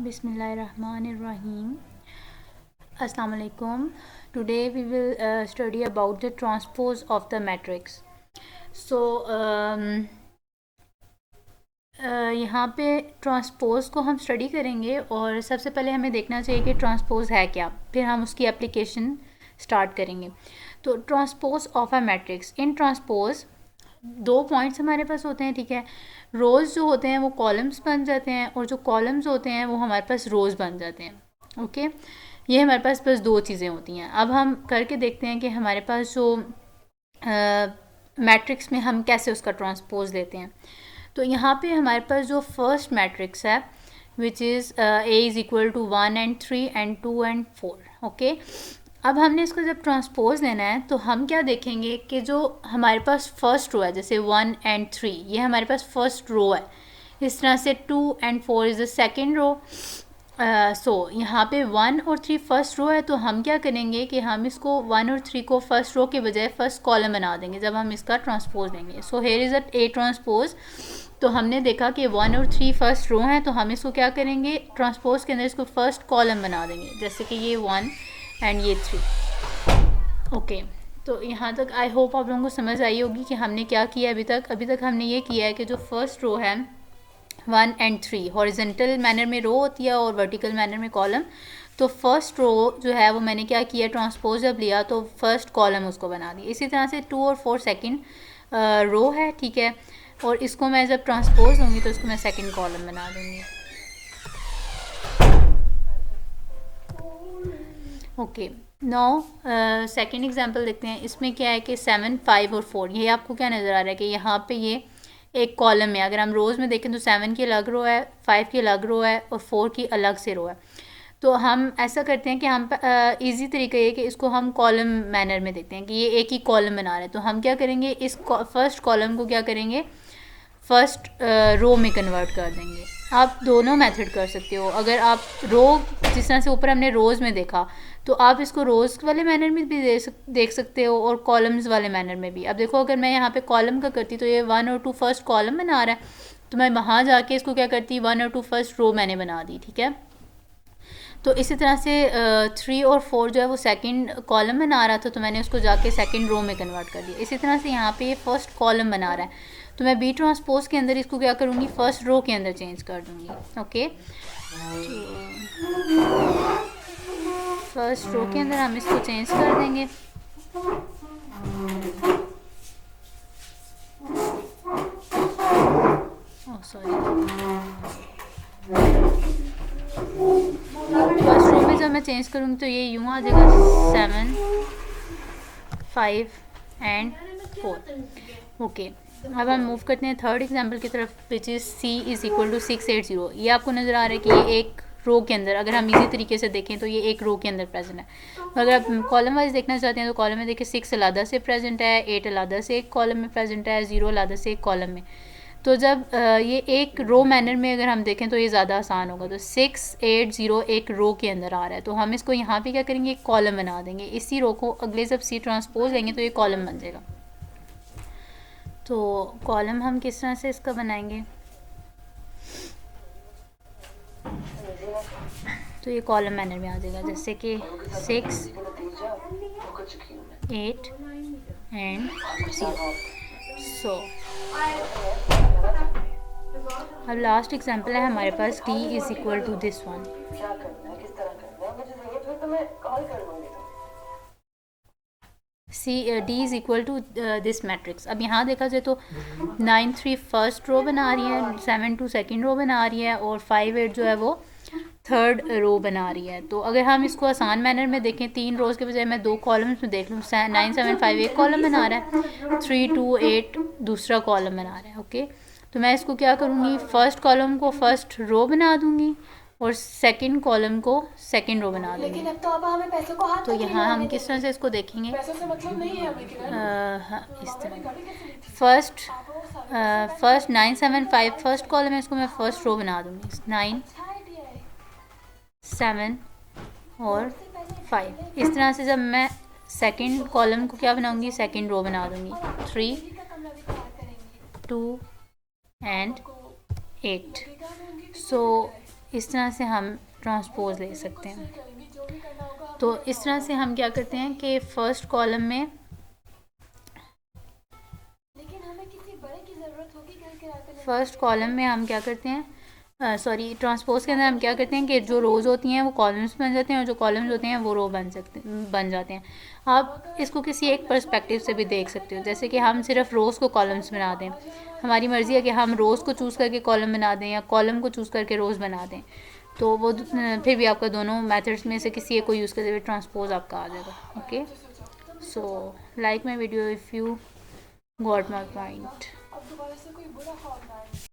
Bismillahirrahmanirrahim. Assalamu alaikum. Today we will study about the transpose of the matrix. So यहाँ पे transpose को हम study करेंगे और सबसे पहले हमें देखना चाहिए कि ट्रांसपोज है क्या, फिर हम उसकी एप्लीकेशन स्टार्ट करेंगे. तो transpose of a matrix. In transpose दो पॉइंट्स हमारे पास होते हैं, ठीक है. रोज़ जो होते हैं वो कॉलम्स बन जाते हैं और जो कॉलम्स होते हैं वो हमारे पास रोज़ बन जाते हैं. ओके, ये हमारे पास बस दो चीज़ें होती हैं. अब हम करके देखते हैं कि हमारे पास जो मैट्रिक्स में हम कैसे उसका ट्रांसपोज लेते हैं. तो यहाँ पे हमारे पास जो फर्स्ट मैट्रिक्स है which is A is equal to 1 and 3 and 2 and 4. Okay, अब हमने इसको जब ट्रांसपोज लेना है तो हम क्या देखेंगे कि जो हमारे पास फर्स्ट रो है, जैसे 1 and 3 ये हमारे पास फर्स्ट रो है. इस तरह से 2 and 4 is the second row. So यहाँ पे 1 और 3 फर्स्ट रो है, तो हम क्या करेंगे कि हम इसको 1 और 3 को फर्स्ट रो के बजाय फर्स्ट कॉलम बना देंगे जब हम इसका ट्रांसपोज लेंगे. So here is a A transpose. तो हमने देखा कि 1 और 3 फर्स्ट रो हैं, तो हम इसको क्या करेंगे, ट्रांसपोज के अंदर इसको फर्स्ट कॉलम बना देंगे, जैसे कि ये 1 एंड ये 3. ओके, तो यहाँ तक आई होप आप लोगों को समझ आई होगी कि हमने क्या किया अभी तक. अभी तक हमने ये किया है कि जो फर्स्ट रो है 1 and 3 हॉरिजेंटल मैनर में रो होती है और वर्टिकल मैनर में कॉलम. तो फर्स्ट रो जो है वो मैंने क्या किया, ट्रांसपोज जब लिया तो फर्स्ट कॉलम उसको बना दी. इसी तरह से 2 और 4 सेकेंड रो है, ठीक है, और इसको मैं जब ट्रांसपोज लूँगी तो इसको मैं सेकेंड कॉलम बना दूँगी. ओके, नाउ सेकेंड एग्जांपल देखते हैं. इसमें क्या है कि 7, 5 और 4, ये आपको क्या नज़र आ रहा है कि यहाँ पे ये एक कॉलम में, अगर हम रोज़ में देखें तो 7 की अलग रो है, 5 की अलग रो है और 4 की अलग से रो है. तो हम ऐसा करते हैं कि हम इजी तरीका ये कि इसको हम कॉलम मैनर में देखते हैं कि ये एक ही कॉलम बना रहे हैं. तो हम क्या करेंगे, इस फर्स्ट कॉलम को क्या करेंगे, फर्स्ट रो में कन्वर्ट कर देंगे. आप दोनों मेथड कर सकते हो. अगर आप रो, जिस तरह से ऊपर हमने रोज़ में देखा, तो आप इसको रोज़ वाले मैनर में भी देख सकते हो और कॉलम्स वाले मैनर में भी. अब देखो, अगर मैं यहाँ पे कॉलम का करती तो ये 1 और 2 फर्स्ट कॉलम बना रहा है, तो मैं वहाँ जाके इसको क्या करती, 1 और 2 फर्स्ट रो मैंने बना दी, ठीक है. तो इसी तरह से 3 और 4 जो है वो सेकंड कॉलम बना रहा था, तो मैंने उसको जाके सेकंड रो में कन्वर्ट कर दिया. इसी तरह से यहाँ पे ये फर्स्ट कॉलम बना रहा है, तो मैं बी ट्रांसपोज के अंदर इसको क्या करूँगी, फर्स्ट रो के अंदर चेंज कर दूँगी. ओके, फर्स्ट रो के अंदर हम इसको चेंज कर देंगे. ओह सॉरी, फर्स्ट रो में जब मैं चेंज करूँगी तो ये यूँ आ जाएगा 7, 5 एंड 4. ओके, अब हम मूव करते हैं थर्ड एग्जांपल की तरफ, which is C is equal to 680. ये आपको नज़र आ रहा है कि ये एक रो के अंदर, अगर हम इसी तरीके से देखें तो ये एक रो के अंदर प्रेजेंट है. अगर आप कॉलम वाइज देखना चाहते हैं तो कॉलम में देखिए 6 अलहदा से प्रेजेंट है, 8 अलहदा से एक कॉलम में प्रेजेंट है, 0 अलहदा से एक कॉलम में. तो जब ये एक रो मैनर में अगर हम देखें तो ये ज़्यादा आसान होगा. तो 6, 8, 0 एक रो के अंदर आ रहा है, तो हम इसको यहाँ पे क्या करेंगे, एक कॉलम बना देंगे. इसी रो को अगले जब सी ट्रांसपोज लेंगे तो ये कॉलम बन जाएगा. तो कॉलम हम किस तरह से इसका बनाएंगे, तो ये कॉलम मैनर में आ जाएगा, जैसे कि 6, 8 एंड 0. सो अब लास्ट एग्जांपल है हमारे पास, d is equal to this one. D is equal to this matrix. अब यहाँ देखा जाए तो 9, 3 फर्स्ट रो बना रही है, 7, 2 सेकेंड रो बना रही है और 5, 8 जो है वो थर्ड रो बना रही है. तो अगर हम इसको आसान मैनर में देखें, 3 रोज़ के बजाय मैं 2 कॉलम्स में देख लूँ, 9, 7, 5 एक कॉलम बना रहा है, 3, 2, 8 दूसरा कॉलम बना रहा है. ओके, तो मैं इसको क्या करूँगी, फर्स्ट कॉलम को फर्स्ट रो बना दूँगी और सेकंड कॉलम को सेकंड रो बना देंगे. लेकिन अब तो अब हमें पैसों को हाथ तो तक नहीं यहाँ हम लगाने किस तरह से इसको देखेंगे, पैसों से मतलब नहीं है हमें कि हाँ इस तरह. फर्स्ट 9, 7, 5 फर्स्ट कॉलम है, इसको मैं फर्स्ट रो बना दूँगी. 9, 7 और 5. इस तरह से जब मैं सेकंड कॉलम को क्या बनाऊँगी, सेकंड रो बना दूँगी. 3, 2 एंड 8. सो इस तरह से हम ट्रांसपोज ले सकते हैं। करेंगे जो भी करना होगा। तो इस तरह से हम क्या करते हैं कि फर्स्ट कॉलम में, लेकिन हमें किसी बड़े की जरूरत होगी कैलकुलेटर में। फर्स्ट कॉलम में हम क्या करते हैं, सॉरी ट्रांसपोज के अंदर हम क्या करते हैं कि जो रोज़ होती हैं वो कॉलम्स बन जाते हैं और जो कॉलम्स होते हैं वो रो बन जाते हैं। आप इसको किसी एक पर्सपेक्टिव से भी देख सकते हो, जैसे कि हम सिर्फ रोज़ को कॉलम्स बना दें, हमारी मर्ज़ी है कि हम रोज़ को चूज़ करके कॉलम बना दें या कॉलम को चूज़ करके रोज़ बना दें। तो वो फिर भी आपका दोनों मेथड्स में से किसी एक को यूज़ करते हुए ट्रांसपोज आपका आ जाएगा। Okay, so like my video if you got my point. अब दोबारा से कोई बुरा ख्वाब ना आए।